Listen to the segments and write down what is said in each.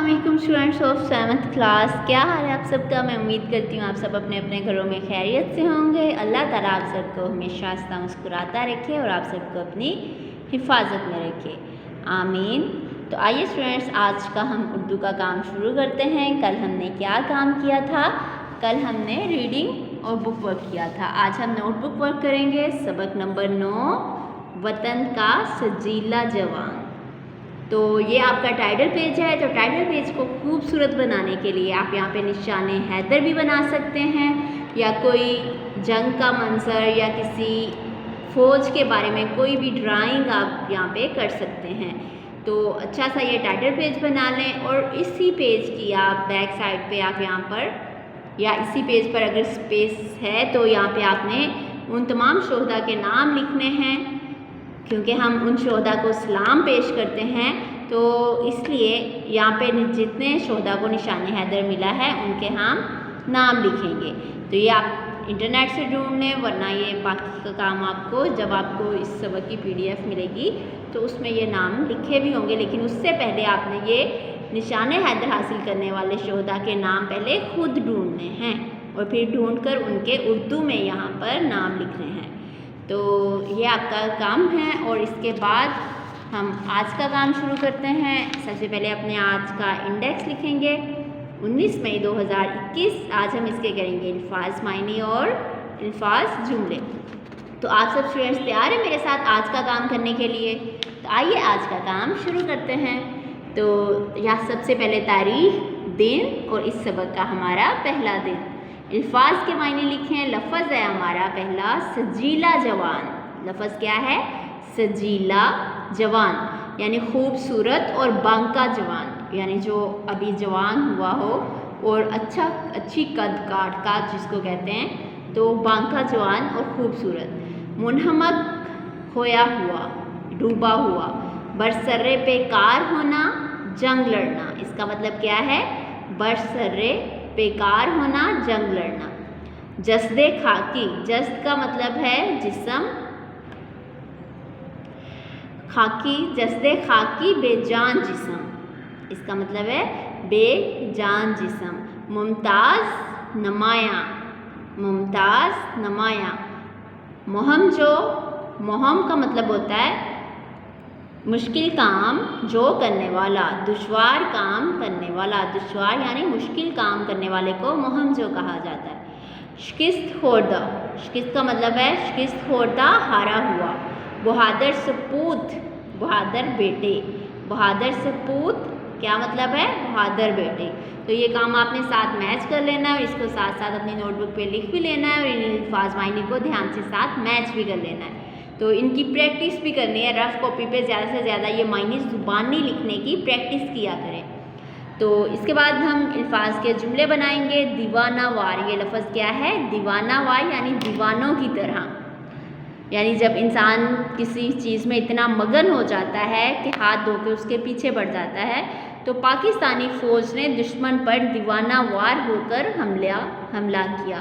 अस्सलामुअलैकुम students of 7th class. क्या हाल है आप सबका। मैं उम्मीद करती हूँ आप सब अपने अपने घरों में खैरियत से होंगे। अल्लाह ताला आप सबको हमेशा हंसता मुस्कुराता रखे और आप सबको अपनी हिफाजत में रखे, आमीन। तो आइए स्टूडेंट्स, आज का हम उर्दू का काम शुरू करते हैं। कल हमने क्या काम किया था? कल हमने रीडिंग और बुक वर्क किया था। आज हम नोटबुक वर्क करेंगे। सबक नंबर 9, वतन का सजीला जवान। तो ये आपका टाइटल पेज है। तो टाइटल पेज को खूबसूरत बनाने के लिए आप यहाँ पे निशाने हैदर भी बना सकते हैं, या कोई जंग का मंजर या किसी फ़ौज के बारे में कोई भी ड्राइंग आप यहाँ पे कर सकते हैं। तो अच्छा सा ये टाइटल पेज बना लें और इसी पेज की आप बैक साइड पे आप यहाँ पर, या इसी पेज पर अगर स्पेस है तो यहाँ पे आपने उन तमाम शोहदा के नाम लिखने हैं, क्योंकि हम उन शोहदा को सलाम पेश करते हैं। तो इसलिए यहाँ पे जितने शोहदा को निशान हैदर मिला है उनके हम नाम लिखेंगे। तो ये आप इंटरनेट से ढूंढ लें, वरना ये बाकी का काम आपको जब आपको इस सबक की PDF मिलेगी तो उसमें ये नाम लिखे भी होंगे। लेकिन उससे पहले आपने ये निशान हैदर हासिल करने वाले शोहदा के नाम पहले खुद ढूंढने हैं और फिर ढूंढकर उनके उर्दू में यहाँ पर नाम लिखने हैं। तो ये आपका काम है। और इसके बाद हम आज का काम शुरू करते हैं। सबसे पहले अपने आज का इंडेक्स लिखेंगे 19 मई 2021। आज हम इसके करेंगे अल्फाज मायने और अल्फाज जुमले। तो आप सब स्टूडेंट्स तैयार हैं मेरे साथ आज का काम करने के लिए? तो आइए आज का काम शुरू करते हैं। तो यहाँ सबसे पहले तारीख, दिन और इस सबक का हमारा पहला दिन। अल्फाज के मायने लिखें। लफ्ज़ है हमारा पहला सजीला जवान। लफ्ज़ क्या है? सजीला जवान, यानी खूबसूरत और बांका जवान, यानी जो अभी जवान हुआ हो और अच्छी कद काट का जिसको कहते हैं, तो बांका जवान और खूबसूरत। मुनहमक खोया हुआ, डूबा हुआ। बरसर्रे बेकार होना, जंग लड़ना। इसका मतलब क्या है? बरसर्रे बेकार होना, जंग लड़ना। जस्दे खाकी, जस्द का मतलब है जिस्म, खाकी, जस्दे खाकी बेजान जिस्म। इसका मतलब है बेजान जिस्म। मुमताज़ नमाया, मुमताज़ नमाया। मुहम जो, मुहम का मतलब होता है मुश्किल काम जो करने वाला, दुश्वार काम करने वाला। दुश्वार यानी मुश्किल काम करने वाले को मुहम जो कहा जाता है। शिकस्त खोर्दा, शिकस्त का मतलब है शिकस्त खोर्दा, हारा हुआ। बहादुर सपूत, बहादुर बेटे। बहादुर सपूत क्या मतलब है? बहादुर बेटे। तो ये काम आपने साथ मैच कर लेना है, इसको साथ साथ अपनी नोटबुक पे लिख भी लेना है और इन अल्फाज मायने को ध्यान से साथ मैच भी कर लेना है। तो इनकी प्रैक्टिस भी करनी है। रफ़ कॉपी पे ज़्यादा से ज़्यादा ये मायने ज़ुबानी लिखने की प्रैक्टिस किया करें। तो इसके बाद हम अल्फाज के जुमले बनाएंगे। दीवाना वार, ये लफ्ज़ क्या है? दीवाना वार यानी दीवानों की तरह, यानी जब इंसान किसी चीज़ में इतना मगन हो जाता है कि हाथ धो के उसके पीछे बढ़ जाता है, तो पाकिस्तानी फ़ौज ने दुश्मन पर दीवाना वार होकर हमला किया।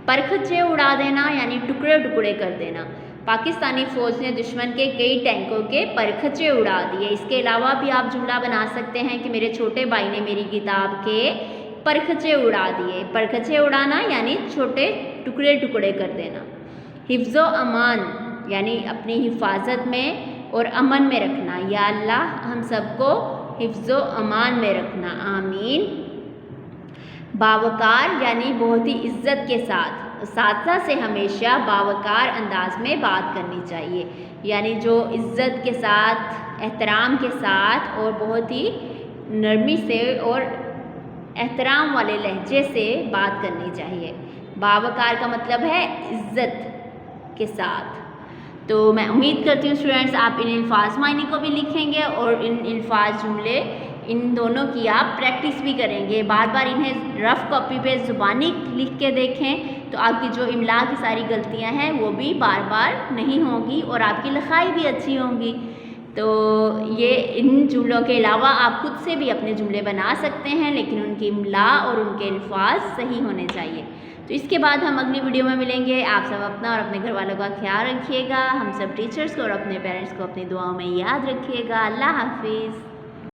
परखचे उड़ा देना यानी टुकड़े टुकड़े कर देना। पाकिस्तानी फ़ौज ने दुश्मन के कई टैंकों के परखचे उड़ा दिए। इसके अलावा भी आप जुमला बना सकते हैं कि मेरे छोटे भाई ने मेरी किताब के परखचे उड़ा दिए। परखचे उड़ाना यानी छोटे टुकड़े टुकड़े कर देना। हिफ्ज़ो अमान यानी अपनी हिफाजत में और अमन में रखना। या अल्लाह हम सबको हिफ्ज़ो अमान में रखना, आमीन। बावकार यानी बहुत ही इज्जत के साथ। साथी से हमेशा बावकार अंदाज में बात करनी चाहिए, यानी जो इज्जत के साथ, एहतराम के साथ और बहुत ही नरमी से और एहतराम वाले लहजे से बात करनी चाहिए। बावकार का मतलब है इज्जत के साथ। तो मैं उम्मीद करती हूँ स्टूडेंट्स आप इन अल्फाज मायने को भी लिखेंगे और इन अल्फाज जुमले इन दोनों की आप प्रैक्टिस भी करेंगे। बार बार इन्हें रफ़ कॉपी पे ज़ुबानी लिख के देखें, तो आपकी जो इमला की सारी गलतियां हैं वो भी बार बार नहीं होंगी और आपकी लिखाई भी अच्छी होंगी। तो ये इन जुमलों के अलावा आप खुद से भी अपने जुमले बना सकते हैं, लेकिन उनकी इमला और उनके अल्फाज सही होने चाहिए। तो इसके बाद हम अगली वीडियो में मिलेंगे। आप सब अपना और अपने घर वालों का ख्याल रखिएगा। हम सब टीचर्स को और अपने पेरेंट्स को अपनी दुआओं में याद रखिएगा। अल्लाह हाफिज़।